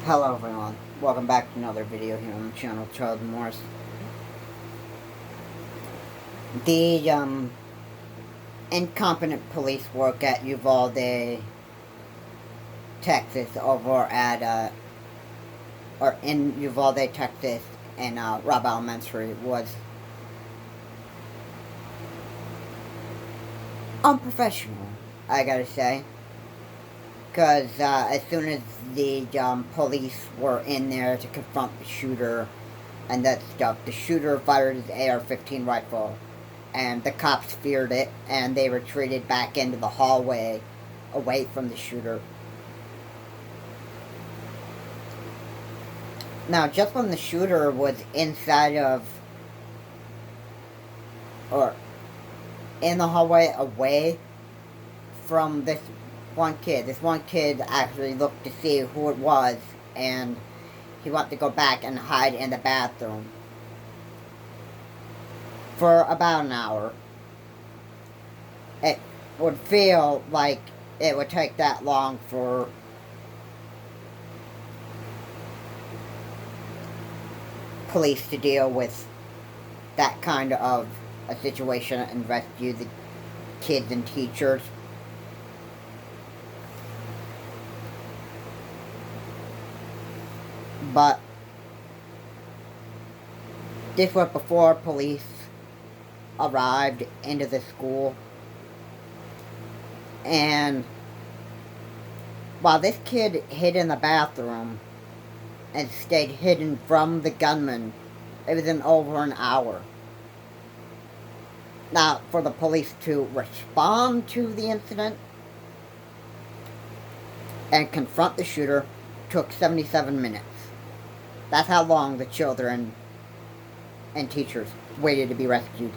Hello everyone, welcome back to another video here on the channel, Charles Morris. The incompetent police work at Uvalde, Texas, over at or in Uvalde, Texas, and Robb Elementary was unprofessional, I gotta say. Because as soon as the police were in there to confront the shooter and that stuff, the shooter fired his AR-15 rifle, and the cops feared it, and they retreated back into the hallway away from the shooter. Now, just when the shooter was inside of, or in the hallway away from this one kid actually looked to see who it was, and he wanted to go back and hide in the bathroom for about an hour. It would feel like it would take that long for police to deal with that kind of a situation and rescue the kids and teachers. But this was before police arrived into the school. And while this kid hid in the bathroom and stayed hidden from the gunman, it was in over an hour. Now, for the police to respond to the incident and confront the shooter took 77 minutes. That's how long the children and teachers waited to be rescued.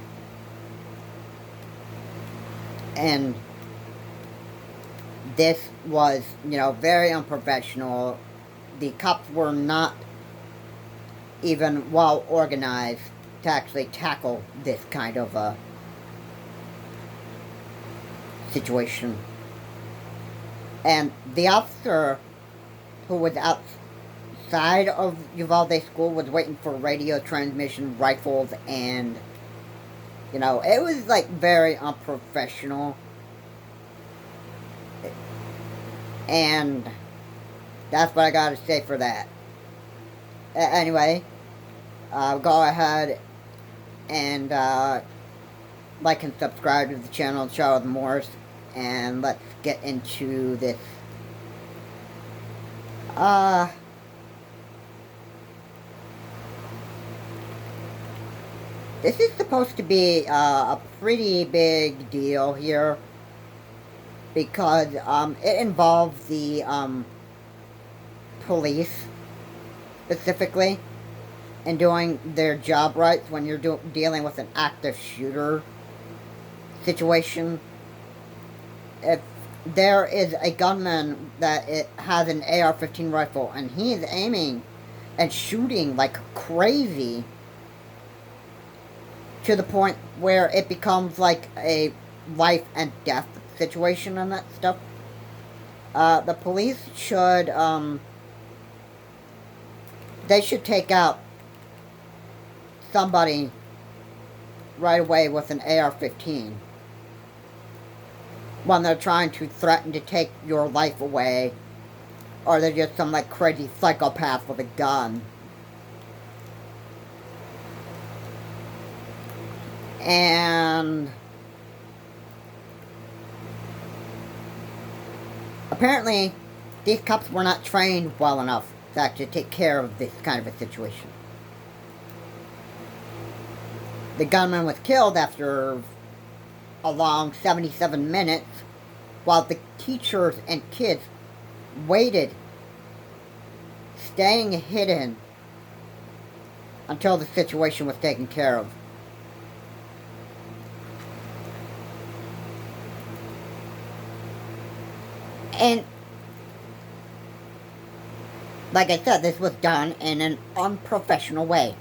And this was, very unprofessional. The cops were not even well organized to actually tackle this kind of a situation. And the officer who was outside of Uvalde School was waiting for radio transmission rifles, and it was like very unprofessional. And that's what I gotta say for that. Anyway, go ahead and like and subscribe to the channel, Charles Morris, and let's get into this. This is supposed to be a pretty big deal here, because it involves the police specifically in doing their job right when you're dealing with an active shooter situation. If there is a gunman that has an AR-15 rifle and he is aiming and shooting like crazy to the point where it becomes like a life and death situation and that stuff, the police should they should take out somebody right away with an AR-15 when they're trying to threaten to take your life away, or they're just some like crazy psychopath with a gun. And apparently these cops were not trained well enough to actually take care of this kind of a situation. The gunman was killed after a long 77 minutes, while the teachers and kids waited, staying hidden until the situation was taken care of. And like I said, this was done in an unprofessional way.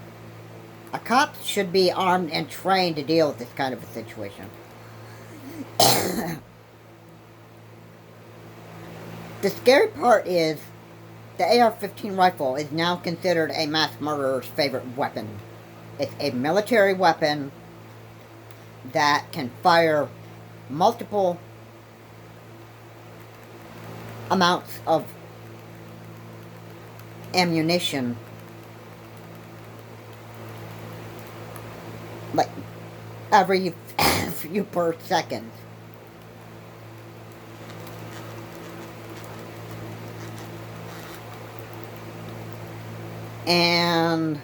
A cop should be armed and trained to deal with this kind of a situation. The scary part is The AR-15 rifle is now considered a mass murderer's favorite weapon. It's a military weapon that can fire multiple amounts of ammunition, like every few per second. And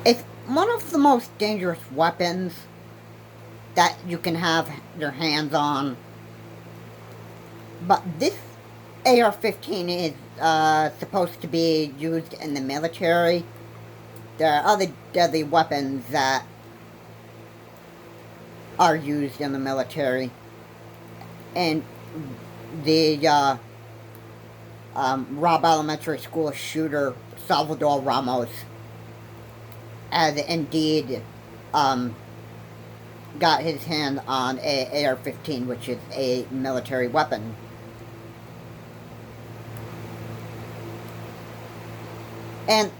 it's one of the most dangerous weapons that you can have your hands on. But this AR-15 is supposed to be used in the military. There are other deadly weapons that are used in the military. And the Robb Elementary School shooter, Salvador Ramos, has indeed got his hand on a AR-15, which is a military weapon. And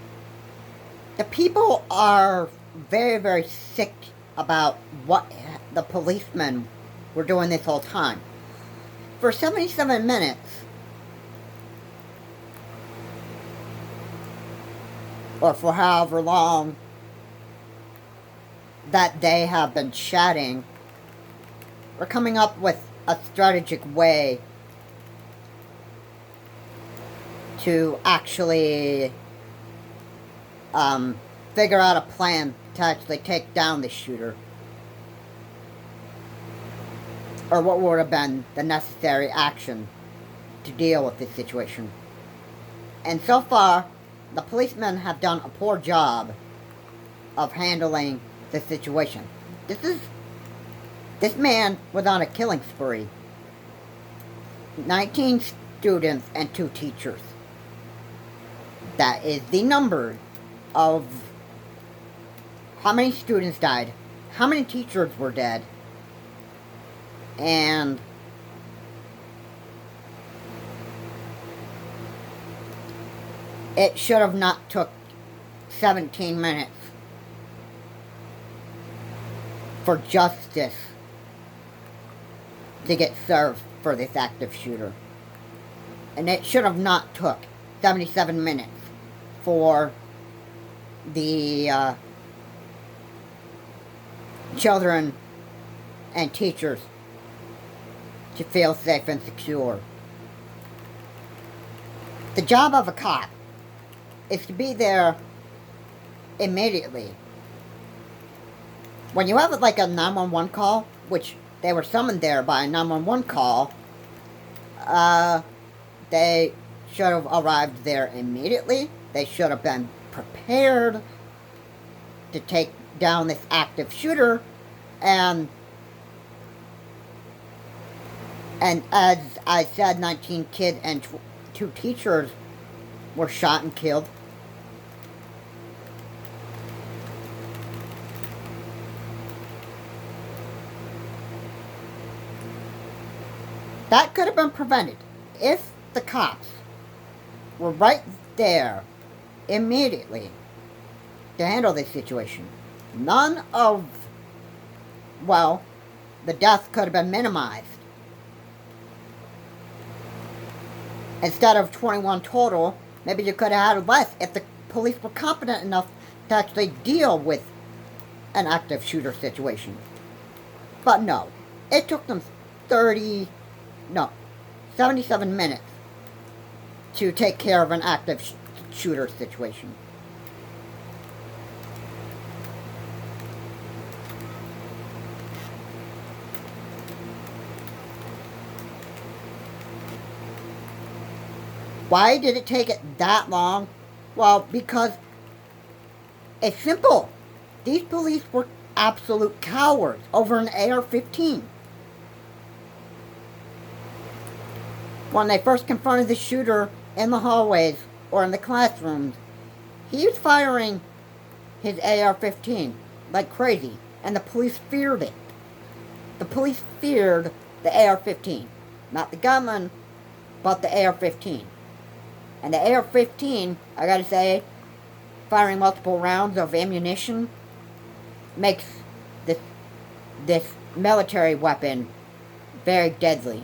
the people are very, very sick about what the policemen were doing this whole time. For 77 minutes, or for however long that they have been chatting, we're coming up with a strategic way to actually figure out a plan to actually take down the shooter, or what would have been the necessary action to deal with this situation. And so far, the policemen have done a poor job of handling the situation. This man was on a killing spree. 19 students and 2 teachers. That is the number of how many students died, how many teachers were dead, and it should have not took 17 minutes for justice to get served for this active shooter. And it should have not took 77 minutes for the children and teachers to feel safe and secure. The job of a cop is to be there immediately. When you have like a 911 call, which they were summoned there by a 911 call, they should have arrived there immediately. They should have been prepared to take down this active shooter, and as I said, 19 kids and 2 teachers were shot and killed. That could have been prevented if the cops were right there immediately to handle this situation. None of, well, the death could have been minimized. Instead of 21 total, maybe you could have had less if the police were competent enough to actually deal with an active shooter situation. But no, it took them 77 minutes to take care of an active shooter situation. Why did it take it that long? Well, because it's simple. These police were absolute cowards over an AR-15. When they first confronted the shooter in the hallways or in the classrooms, he was firing his AR-15 like crazy, and the police feared it. The police feared the AR-15. Not the gunman, but the AR-15. And the AR-15, I gotta say, firing multiple rounds of ammunition makes this military weapon very deadly.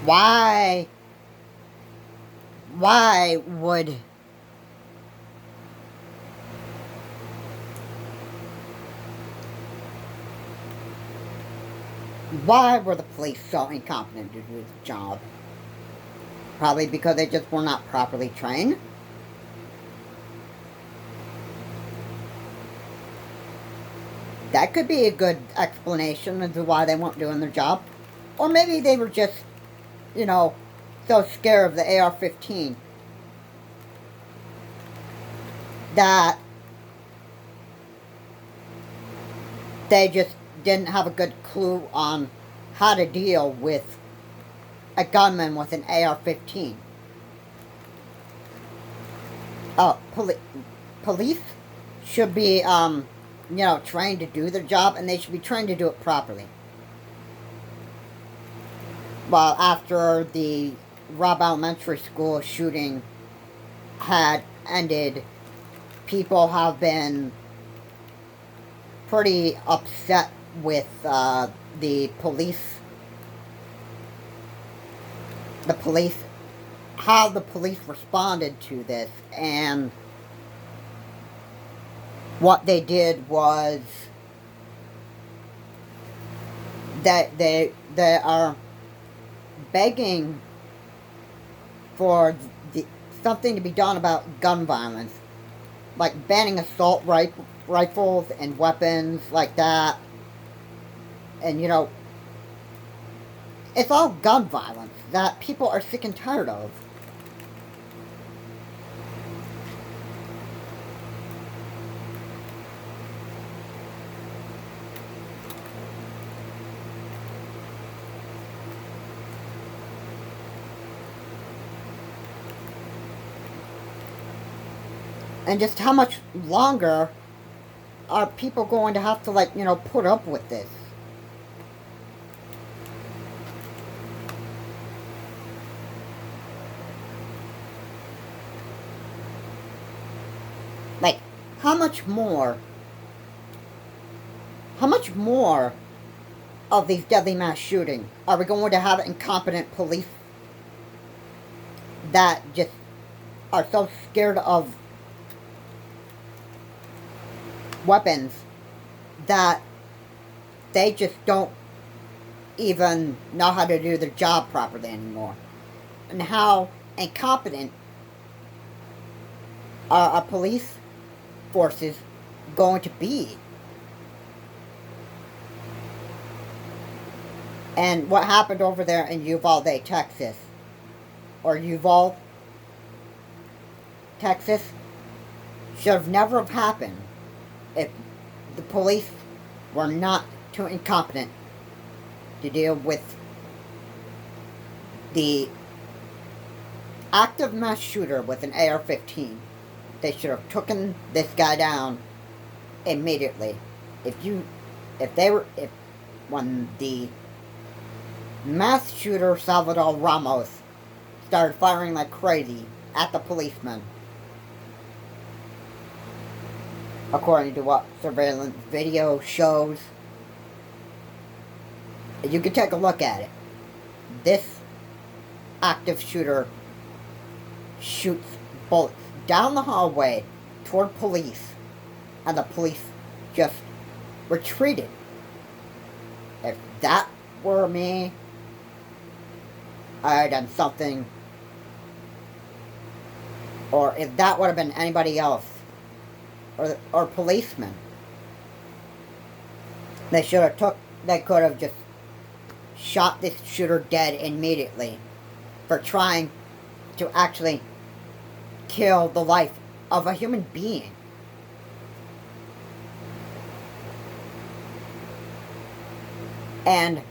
Why would why were the police so incompetent to do the job? Probably because they just were not properly trained. That could be a good explanation as to why they weren't doing their job. Or maybe they were just, so scared of the AR-15 that they just didn't have a good clue on how to deal with a gunman with an AR-15. Police should be, trained to do their job, and they should be trained to do it properly. Well, after the Robb Elementary School shooting had ended, people have been pretty upset with the police, how the police responded to this, and what they did was that they are begging for something to be done about gun violence, like banning assault rifles and weapons like that. And it's all gun violence that people are sick and tired of. And just how much longer are people going to have to, put up with this? Like, how much more of these deadly mass shootings are we going to have incompetent police that just are so scared of weapons that they just don't even know how to do their job properly anymore? And how incompetent are our police forces going to be? And what happened over there in Uvalde, Texas, Texas, should have never have happened if the police were not too incompetent to deal with the active mass shooter with an AR-15. They should have taken this guy down immediately. When the mass shooter Salvador Ramos started firing like crazy at the policeman, according to what surveillance video shows, you can take a look at it. This active shooter shoots bullets down the hallway toward police, and the police just retreated If that were me, I had done something, or if that would have been anybody else, or policemen, they could have just shot this shooter dead immediately for trying to actually kill the life of a human being. And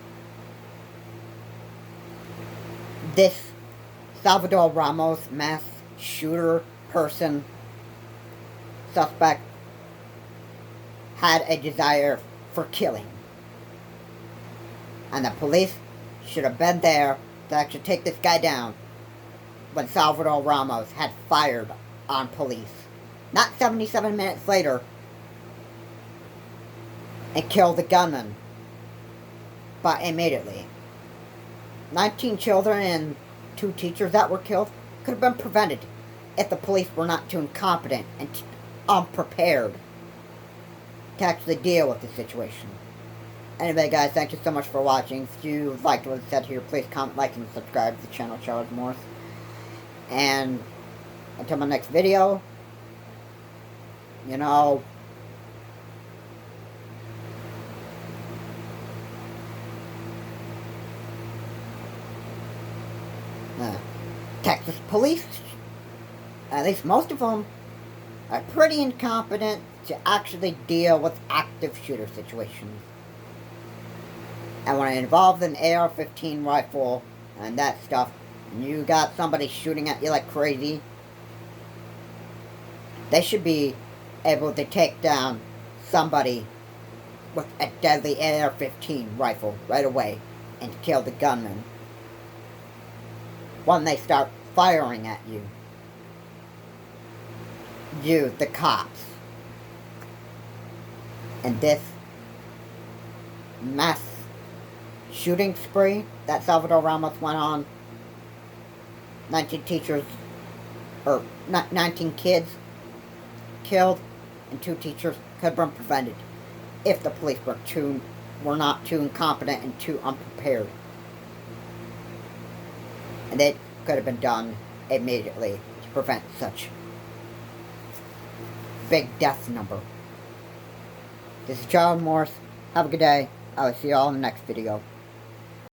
this Salvador Ramos mass shooter person suspect had a desire for killing. And the police should have been there to actually take this guy down when Salvador Ramos had fired on police. Not 77 minutes later, and killed the gunman, but immediately. 19 children and 2 teachers that were killed could have been prevented if the police were not too incompetent and unprepared to actually deal with the situation. Anyway, guys, thank you so much for watching. If you liked what I said here, please comment, like, and subscribe to the channel, Charles Morse. And until my next video, you know, Texas police, at least most of them, are pretty incompetent to actually deal with active shooter situations. And when it involves an AR-15 rifle and that stuff, and you got somebody shooting at you like crazy, they should be able to take down somebody with a deadly AR-15 rifle right away and kill the gunman when they start firing at you. You, the cops. And this mass shooting spree that Salvador Ramos went on, 19 teachers, or 19 kids killed, and 2 teachers could have been prevented if the police were not too incompetent and too unprepared. And it could have been done immediately to prevent such big death number. This is Charles Morse. Have a good day. I will see you all in the next video.